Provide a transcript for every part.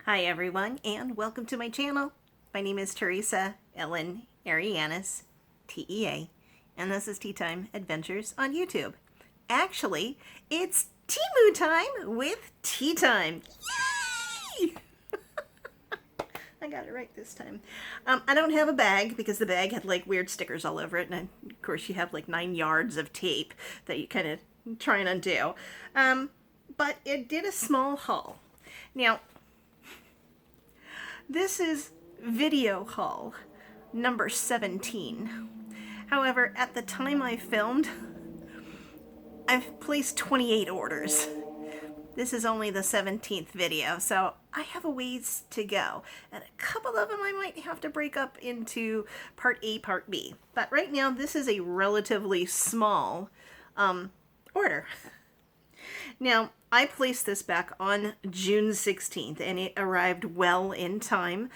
Hi everyone, and welcome to my channel. My name is Teresa Ellen Arianis, T.E.A., and this is Tea Time Adventures on YouTube. Actually, it's Temu time with Tea Time. Yay! I got it right this time. I don't have a bag because the bag had like weird stickers all over it, and of course you have like 9 yards of tape that you kind of try and undo. But it did a small haul. Now, this is video haul number 17. However, at the time I filmed, I've placed 28 orders. This is only the 17th video, so I have a ways to go. And a couple of them I might have to break up into part A, part B. But right now, this is a relatively small order. Now, I placed this back on June 16th, and it arrived well in time.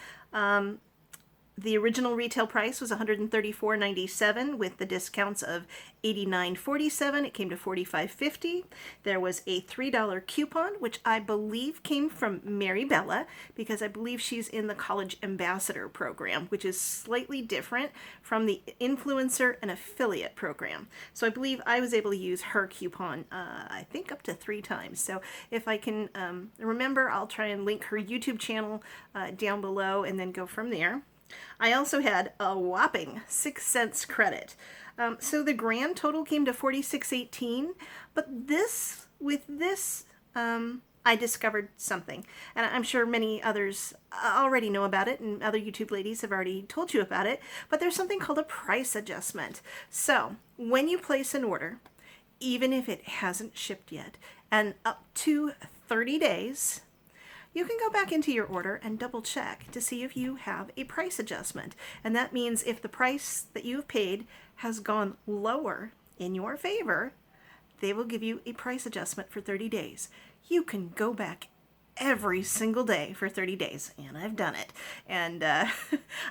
The original retail price was $134.97 with the discounts of $89.47. It came to $45.50. There was a $3 coupon, which I believe came from Mary Bella, because I believe she's in the College Ambassador program, which is slightly different from the influencer and affiliate program. So I believe I was able to use her coupon, I think up to 3 times. So if I can remember, I'll try and link her YouTube channel down below and then go from there. I also had a whopping 6 cents credit. So the grand total came to $46.18, but with this, I discovered something. And I'm sure many others already know about it, and other YouTube ladies have already told you about it, but there's something called a price adjustment. So when you place an order, even if it hasn't shipped yet, and up to 30 days, you can go back into your order and double check to see if you have a price adjustment. And that means if the price that you've paid has gone lower in your favor, they will give you a price adjustment for 30 days. You can go back every single day for 30 days, and I've done it. And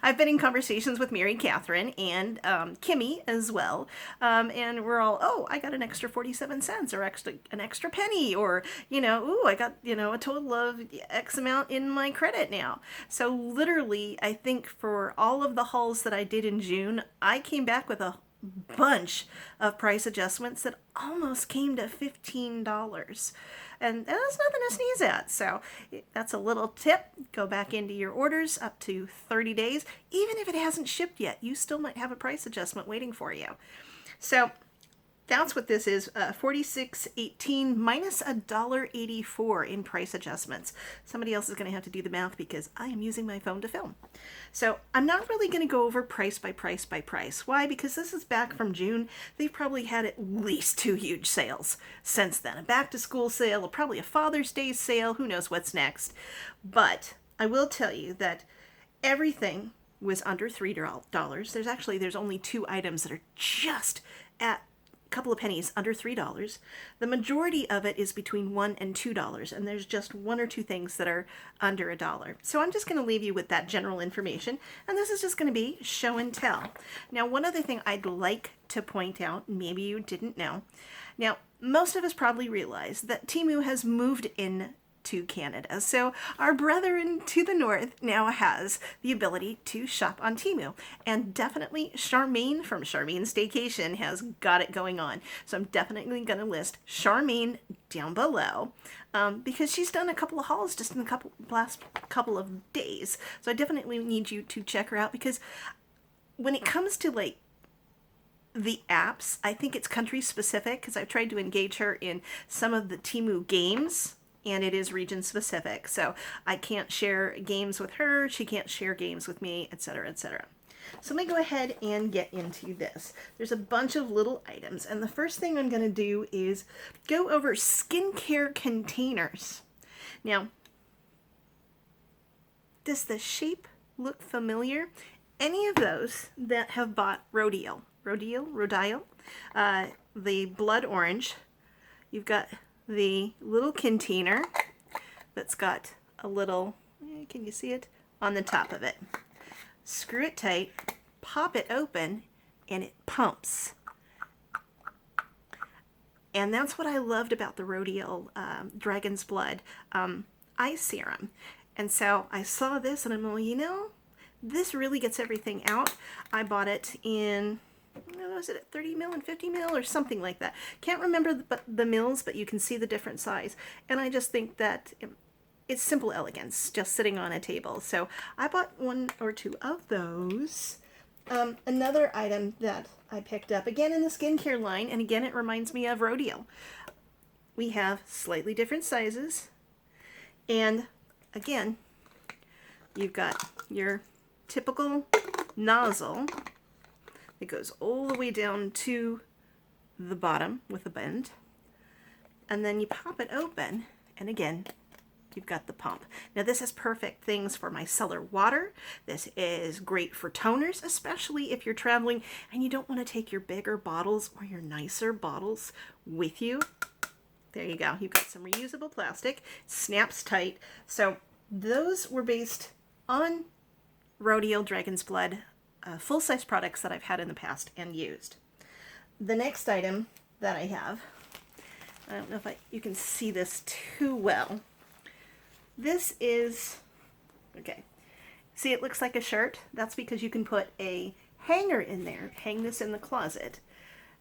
I've been in conversations with Mary Catherine and Kimmy as well, and we're all, oh, I got an extra 47 cents or an extra penny, or, ooh, I got, a total of X amount in my credit now. So literally, I think for all of the hauls that I did in June, I came back with a bunch of price adjustments that almost came to $15. And that's nothing to sneeze at. So that's a little tip. Go back into your orders up to 30 days. Even if it hasn't shipped yet, you still might have a price adjustment waiting for you. So that's what this is, $46.18 minus $1.84 in price adjustments. Somebody else is going to have to do the math because I am using my phone to film. So I'm not really going to go over price by price by price. Why? Because this is back from June. They've probably had at least 2 huge sales since then. A back to school sale, probably a Father's Day sale, who knows what's next. But I will tell you that everything was under $3. There's only 2 items that are just at couple of pennies under $3. The majority of it is between $1 and $2, and there's just 1 or 2 things that are under $1. So I'm just going to leave you with that general information, and this is just going to be show and tell. Now, one other thing I'd like to point out, maybe you didn't know. Now, most of us probably realize that Temu has moved in to Canada. So our brethren to the north now has the ability to shop on Temu. And definitely Charmaine from Charmaine's Staycation has got it going on. So I'm definitely going to list Charmaine down below because she's done a couple of hauls just in the last couple of days. So I definitely need you to check her out, because when it comes to like the apps, I think it's country specific, because I've tried to engage her in some of the Temu games, and it is region specific. So I can't share games with her, she can't share games with me, etc., etc. So let me go ahead and get into this. There's a bunch of little items, and the first thing I'm going to do is go over skincare containers. Now, does the shape look familiar? Any of those that have bought Rodial, the blood orange, you've got the little container that's got a little, can you see it, on the top of it. Screw it tight, pop it open, and it pumps. And that's what I loved about the Rodial Dragon's Blood eye serum. And so I saw this and I'm like, you know, this really gets everything out. I bought it in, was it at 30 mil and 50 mil or something like that? Can't remember the mils, but you can see the different size. And I just think that it's simple elegance, just sitting on a table. So I bought 1 or 2 of those. Another item that I picked up, again in the skincare line, and again it reminds me of rodeo. We have slightly different sizes, and again, you've got your typical nozzle. It goes all the way down to the bottom with a bend, and then you pop it open, and again, you've got the pump. Now this is perfect things for micellar water. This is great for toners, especially if you're traveling and you don't want to take your bigger bottles or your nicer bottles with you. There you go. You've got some reusable plastic. Snaps tight. So those were based on Rodeo Dragon's Blood full-size products that I've had in the past and used. The next item that I have, I don't know if you can see this too well. This is, okay, see it looks like a shirt? That's because you can put a hanger in there, hang this in the closet.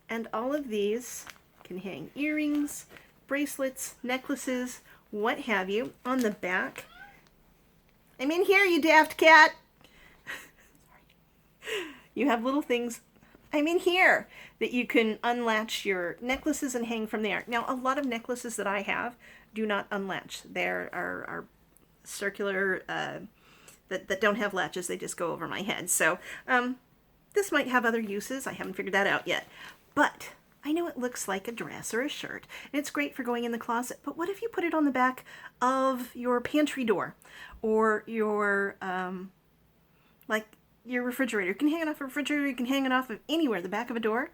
And all of these can hang earrings, bracelets, necklaces, what have you. On the back, I'm in here, you daft cat. You have little things, I'm in here, that you can unlatch your necklaces and hang from there. Now, a lot of necklaces that I have do not unlatch. There are circular that don't have latches. They just go over my head. So this might have other uses. I haven't figured that out yet. But I know it looks like a dress or a shirt, and it's great for going in the closet. But what if you put it on the back of your pantry door, or your like your refrigerator? You can hang it off a refrigerator. You can hang it off of anywhere, the back of a door.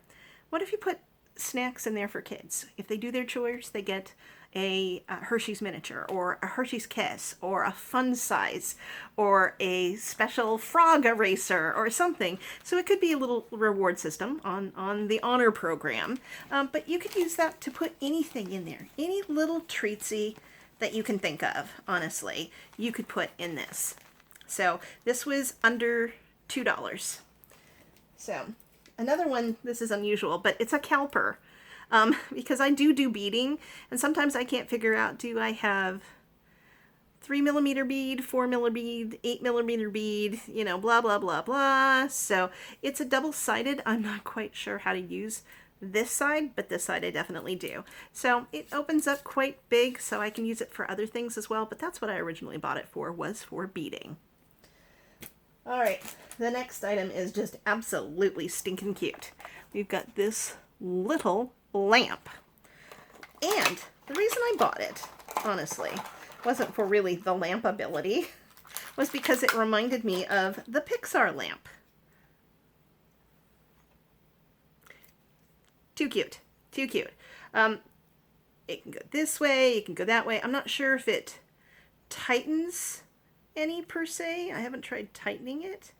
What if you put snacks in there for kids? If they do their chores, they get a Hershey's miniature, or a Hershey's Kiss, or a fun size, or a special frog eraser, or something. So it could be a little reward system on the honor program. But you could use that to put anything in there. Any little treatsy that you can think of, honestly, you could put in this. So this was under $2. So another one, this is unusual, but it's a caliper. Because I do beading, and sometimes I can't figure out, do I have 3mm bead, 4mm bead, 8mm bead, you know, blah, blah, blah, blah. So it's a double-sided. I'm not quite sure how to use this side, but this side I definitely do. So it opens up quite big, so I can use it for other things as well, but that's what I originally bought it for, was for beading. All right, the next item is just absolutely stinking cute. We've got this little lamp, and the reason I bought it, honestly, wasn't for really the lamp ability, was because it reminded me of the Pixar lamp. Too cute, too cute. It can go this way, it can go that way. I'm not sure if it tightens any per se. I haven't tried tightening it.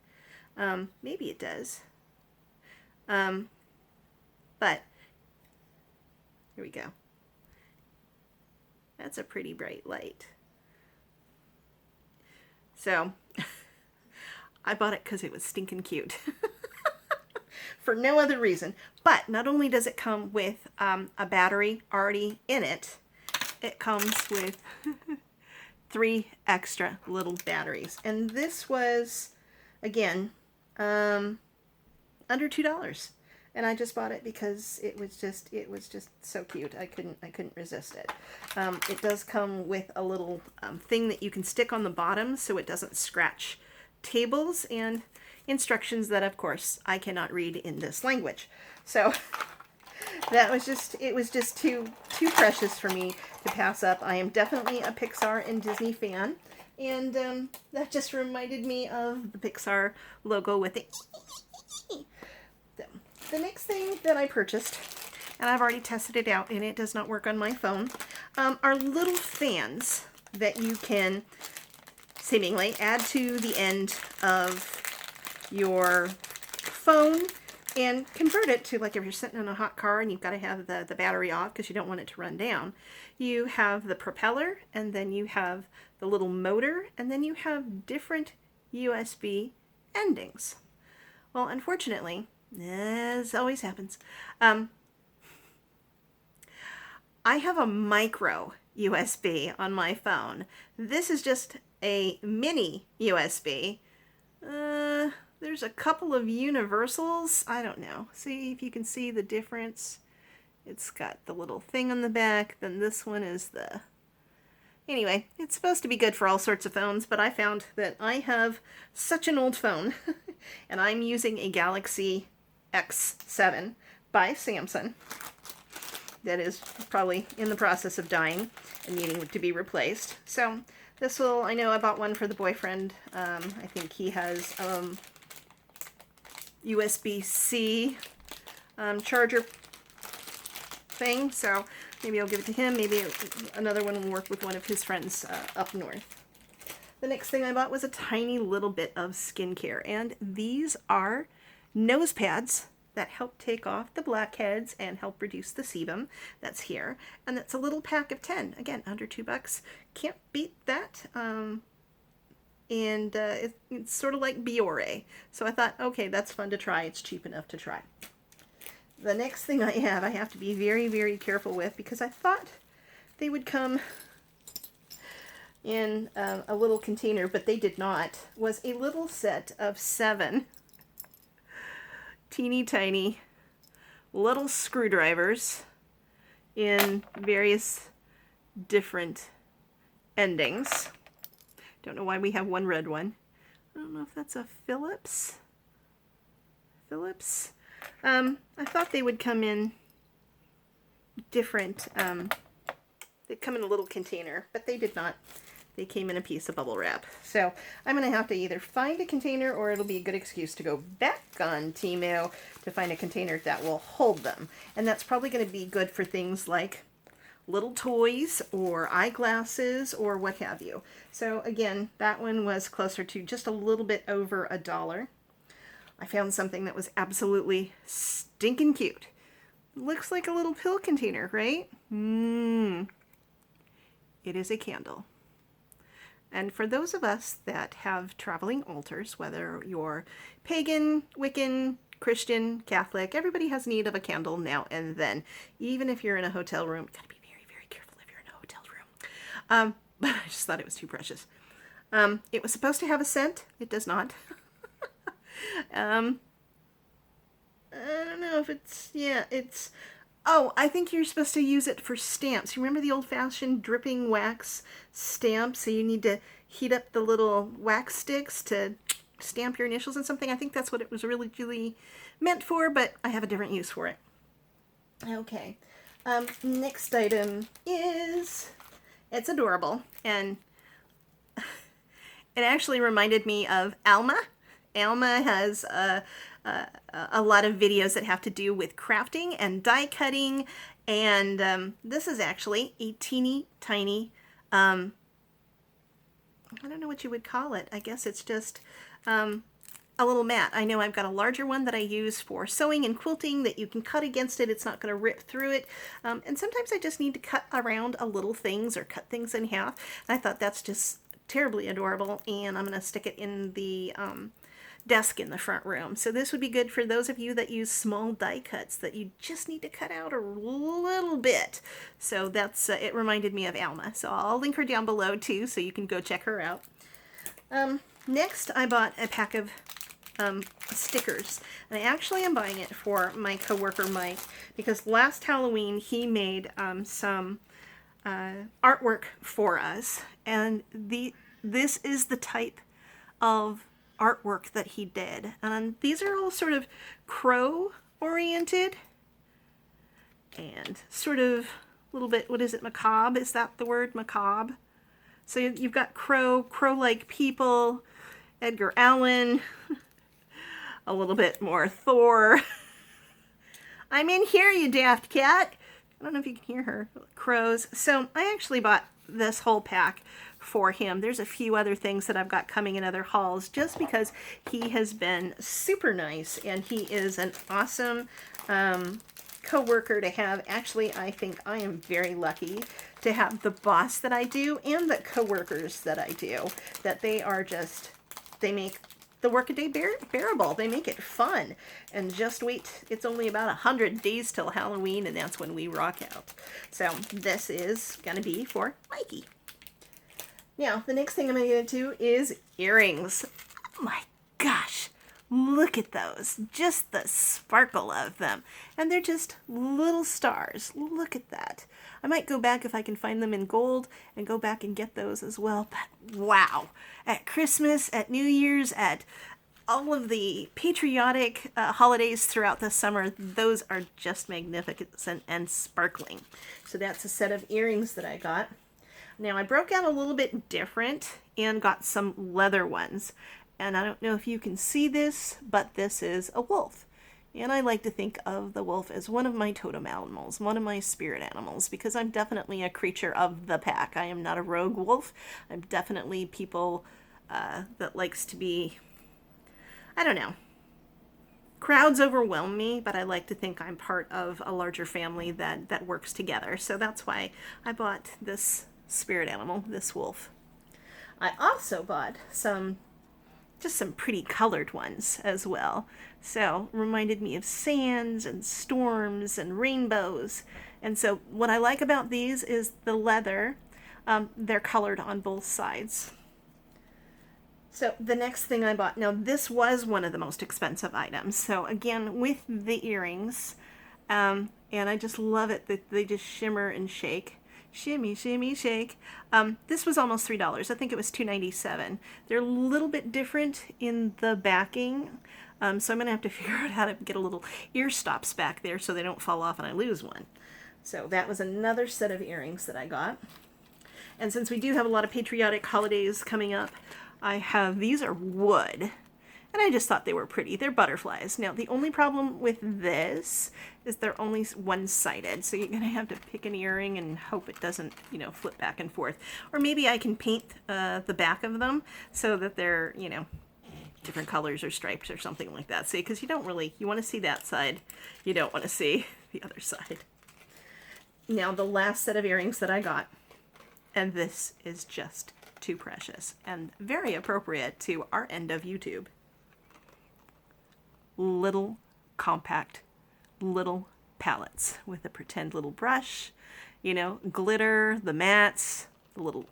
Maybe it does. But here we go. That's a pretty bright light. So I bought it because it was stinking cute. For no other reason. But not only does it come with a battery already in it, it comes with 3 extra little batteries. And this was, again, under $2. And I just bought it because it was just so cute. I couldn't resist it. It does come with a little thing that you can stick on the bottom so it doesn't scratch tables, and instructions that, of course, I cannot read in this language. So that was it was just too precious for me to pass up. I am definitely a Pixar and Disney fan, and that just reminded me of the Pixar logo with it. The next thing that I purchased, and I've already tested it out and it does not work on my phone, are little fans that you can seemingly add to the end of your phone and convert it to, like, if you're sitting in a hot car and you've got to have the battery off because you don't want it to run down, you have the propeller, and then you have the little motor, and then you have different USB endings. Well, unfortunately, as always happens, I have a micro USB on my phone. This is just a mini USB. There's a couple of universals. I don't know. See if you can see the difference. It's got the little thing on the back. Then this one is the... Anyway, it's supposed to be good for all sorts of phones, but I found that I have such an old phone, and I'm using a Galaxy X7 by Samsung that is probably in the process of dying and needing to be replaced. So this will, I know I bought one for the boyfriend. I think he has USB-C charger thing, so maybe I'll give it to him. Maybe another one will work with one of his friends up north. The next thing I bought was a tiny little bit of skincare, and these are nose pads that help take off the blackheads and help reduce the sebum that's here. And that's a little pack of 10. Again, under $2. Can't beat that. It's sort of like Biore. So I thought, okay, that's fun to try. It's cheap enough to try. The next thing I have to be very, very careful with, because I thought they would come in a little container, but they did not, was a little set of 7 teeny tiny little screwdrivers in various different endings. Don't know why we have one red one. I don't know if that's a Phillips. I thought they would come in different, they'd come in a little container, but they did not. They came in a piece of bubble wrap. So I'm going to have to either find a container, or it'll be a good excuse to go back on Temu to find a container that will hold them. And that's probably going to be good for things like little toys or eyeglasses or what have you. So again, that one was closer to just a little bit over $1. I found something that was absolutely stinking cute. Looks like a little pill container, right? It is a candle. And for those of us that have traveling altars, whether you're pagan, Wiccan, Christian, Catholic, everybody has need of a candle now and then. Even if you're in a hotel room, gotta be very, very careful if you're in a hotel room. But I just thought it was too precious. It was supposed to have a scent. It does not. I don't know if it's... Oh, I think you're supposed to use it for stamps. You remember the old-fashioned dripping wax stamps? So you need to heat up the little wax sticks to stamp your initials and something. I think that's what it was really meant for, but I have a different use for it. Okay. Next item is... It's adorable, and it actually reminded me of Alma. Alma has a lot of videos that have to do with crafting and die cutting, and this is actually a teeny tiny, I don't know what you would call it. I guess it's just a little mat. I know I've got a larger one that I use for sewing and quilting that you can cut against it. It's not going to rip through it. And sometimes I just need to cut around a little things or cut things in half. And I thought that's just terribly adorable, and I'm going to stick it in the desk in the front room. So this would be good for those of you that use small die cuts that you just need to cut out a little bit. So that's it reminded me of Alma. So I'll link her down below too, so you can go check her out. Next, I bought a pack of stickers, and I actually am buying it for my coworker Mike, because last Halloween he made some artwork for us, and this is the type of artwork that he did, and these are all sort of crow oriented and sort of a little bit, what is it, macabre? Is that the word, macabre? So you've got crow-like people, Edgar Allan, a little bit more Thor. I'm in here, you daft cat. I don't know if you can hear her. Crows. So I actually bought this whole pack for him. There's a few other things that I've got coming in other hauls just because he has been super nice and he is an awesome co-worker to have. Actually, I think I am very lucky to have the boss that I do and the co-workers that I do, that they are just, they make the workaday bearable. They make it fun. And just wait, it's only about 100 days till Halloween, and that's when we rock out. So this is going to be for Mikey. Now, the next thing I'm going to get into is earrings. Oh my gosh, look at those. Just the sparkle of them. And they're just little stars. Look at that. I might go back if I can find them in gold and go back and get those as well. But wow, at Christmas, at New Year's, at all of the patriotic holidays throughout the summer, those are just magnificent and sparkling. So that's a set of earrings that I got. Now I broke out a little bit different and got some leather ones. And I don't know if you can see this, but this is a wolf. And I like to think of the wolf as one of my totem animals, one of my spirit animals, because I'm definitely a creature of the pack. I am not a rogue wolf. I'm definitely people that likes to be, I don't know. Crowds overwhelm me, but I like to think I'm part of a larger family that works together. So that's why I bought this spirit animal, this wolf. I also bought just some pretty colored ones as well. So reminded me of sands and storms and rainbows. And so what I like about these is the leather. They're colored on both sides. So the next thing I bought, now this was one of the most expensive items. So again, with the earrings, and I just love it that they just shimmer and shake. Shimmy, shimmy, shake. This was almost $3. I think it was $2.97. They're a little bit different in the backing. So I'm going to have to figure out how to get a little ear stops back there so they don't fall off and I lose one. So that was another set of earrings that I got. And since we do have a lot of patriotic holidays coming up, I have, these are wood. And I just thought they were pretty. They're butterflies. Now, the only problem with this is they're only one-sided. So you're going to have to pick an earring and hope it doesn't, you know, flip back and forth. Or maybe I can paint the back of them so that they're, you know, different colors or stripes or something like that. See, because you don't really, you want to see that side. You don't want to see the other side. Now, the last set of earrings that I got, and this is just too precious and very appropriate to our end of YouTube. Little compact little palettes with a pretend little brush, you know, glitter, the mats, the little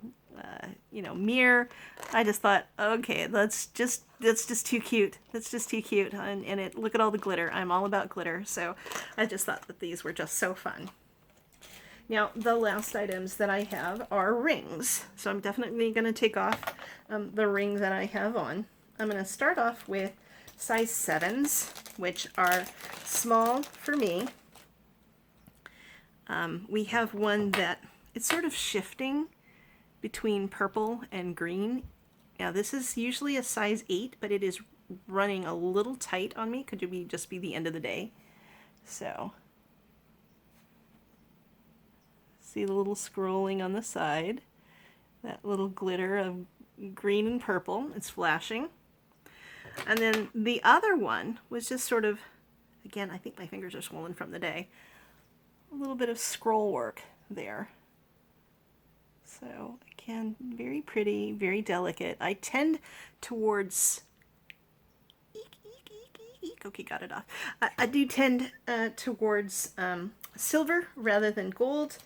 you know, mirror. I just thought, okay, that's just too cute. That's just too cute. And it, look at all the glitter. I'm all about glitter. So I just thought that these were just so fun. Now, the last items that I have are rings. So I'm definitely going to take off the ring that I have on. I'm going to start off with size 7s, which are small for me. We have one that it's sort of shifting between purple and green. Now this is usually a size 8, but it is running a little tight on me. Could it just be the end of the day? So see the little scrolling on the side, that little glitter of green and purple. It's flashing. And then the other one was just sort of, again, I think my fingers are swollen from the day, a little bit of scroll work there. So again, very pretty, very delicate. I tend towards, okay, got it off. I do tend towards silver rather than gold.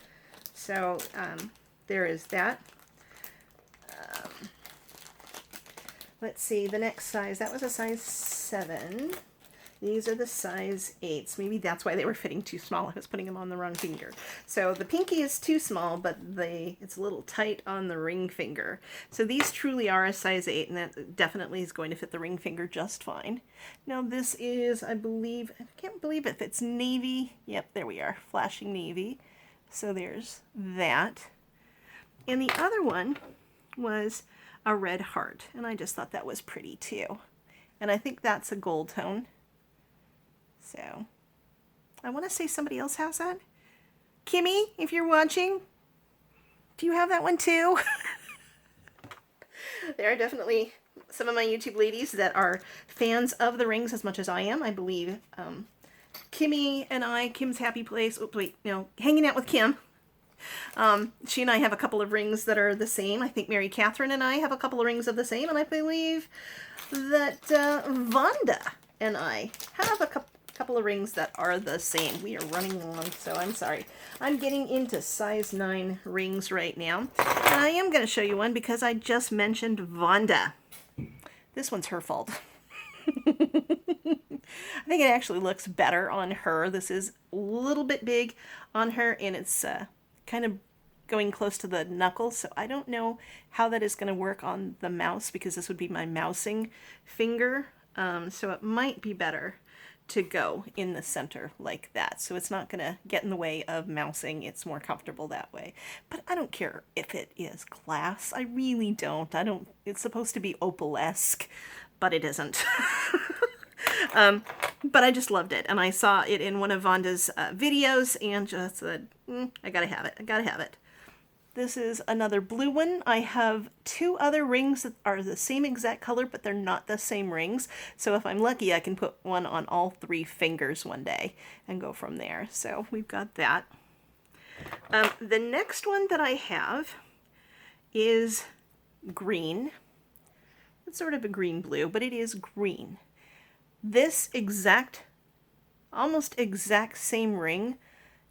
So there is that. Let's see, the next size, that was a size 7. These are the size 8s. Maybe that's why they were fitting too small. I was putting them on the wrong finger. So the pinky is too small, but it's a little tight on the ring finger. So these truly are a size 8, and that definitely is going to fit the ring finger just fine. Now this is, I believe, I can't believe if it's navy. Yep, there we are, flashing navy. So there's that. And the other one was a red heart, and I just thought that was pretty too. And I think that's a gold tone. So I want to say somebody else has that. Kimmy, if you're watching, do you have that one too? There are definitely some of my YouTube ladies that are fans of the rings as much as I am. I believe Kimmy and I, Kim's Happy Place, oops, wait, no, Hanging Out with Kim. She and I have a couple of rings that are the same. I think Mary Catherine and I have a couple of rings of the same, and I believe that Vonda and I have a couple of rings that are the same. We are running long, so I'm sorry. I'm getting into size 9 rings right now, and I am going to show you one because I just mentioned Vonda. This one's her fault. I think it actually looks better on her. This is a little bit big on her, and it's kind of going close to the knuckles, so I don't know how that is going to work on the mouse because this would be my mousing finger, so it might be better to go in the center like that, so it's not going to get in the way of mousing. It's more comfortable that way, but I don't care if it is glass. I really don't. It's supposed to be opal-esque, but it isn't. But I just loved it, and I saw it in one of Vonda's videos and just said, I gotta have it. I gotta have it. This is another blue one. I have 2 other rings that are the same exact color, but they're not the same rings. So if I'm lucky, I can put one on all 3 fingers one day and go from there. So we've got that. The next one that I have is green. It's sort of a green-blue, but it is green. This almost exact same ring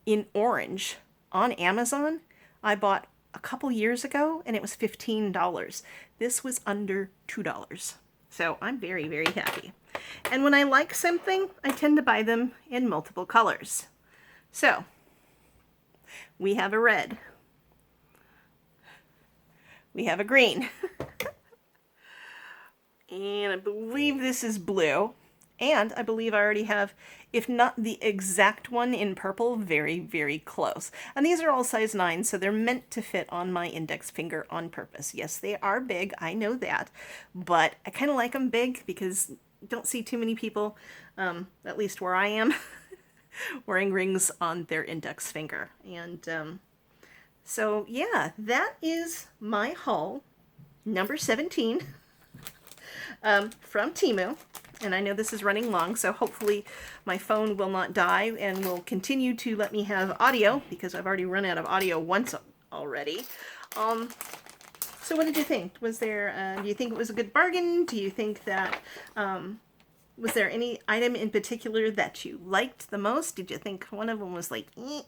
in orange on Amazon, I bought a couple years ago, and it was $15. This was under $2. So I'm very, very happy. And when I like something, I tend to buy them in multiple colors. So we have a red. We have a green. And I believe this is blue. And I believe I already have, if not the exact one in purple, very, very close. And these are all size 9, so they're meant to fit on my index finger on purpose. Yes, they are big, I know that, but I kind of like them big because I don't see too many people, at least where I am, wearing rings on their index finger. And so yeah, that is my haul, number 17, from Temu. And I know this is running long, so hopefully my phone will not die and will continue to let me have audio, because I've already run out of audio once already. So what did you think? Was there, do you think it was a good bargain? Do you think that, was there any item in particular that you liked the most? Did you think one of them was like, eh?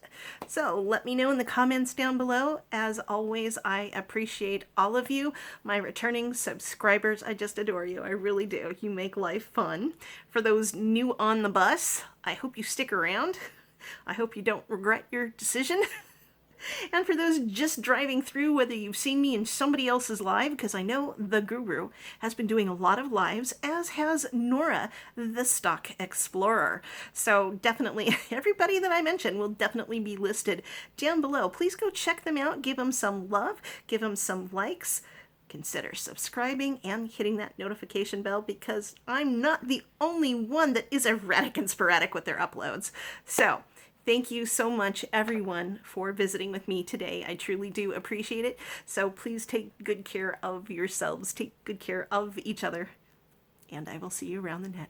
So let me know in the comments down below. As always, I appreciate all of you, my returning subscribers. I just adore you. I really do. You make life fun. For those new on the bus, I hope you stick around. I hope you don't regret your decision. And for those just driving through, whether you've seen me in somebody else's live, because I know the Guru has been doing a lot of lives, as has Nora, the Stock Explorer. So definitely, everybody that I mentioned will definitely be listed down below. Please go check them out, give them some love, give them some likes, consider subscribing and hitting that notification bell, because I'm not the only one that is erratic and sporadic with their uploads. So thank you so much, everyone, for visiting with me today. I truly do appreciate it. So please take good care of yourselves, take good care of each other, and I will see you around the net.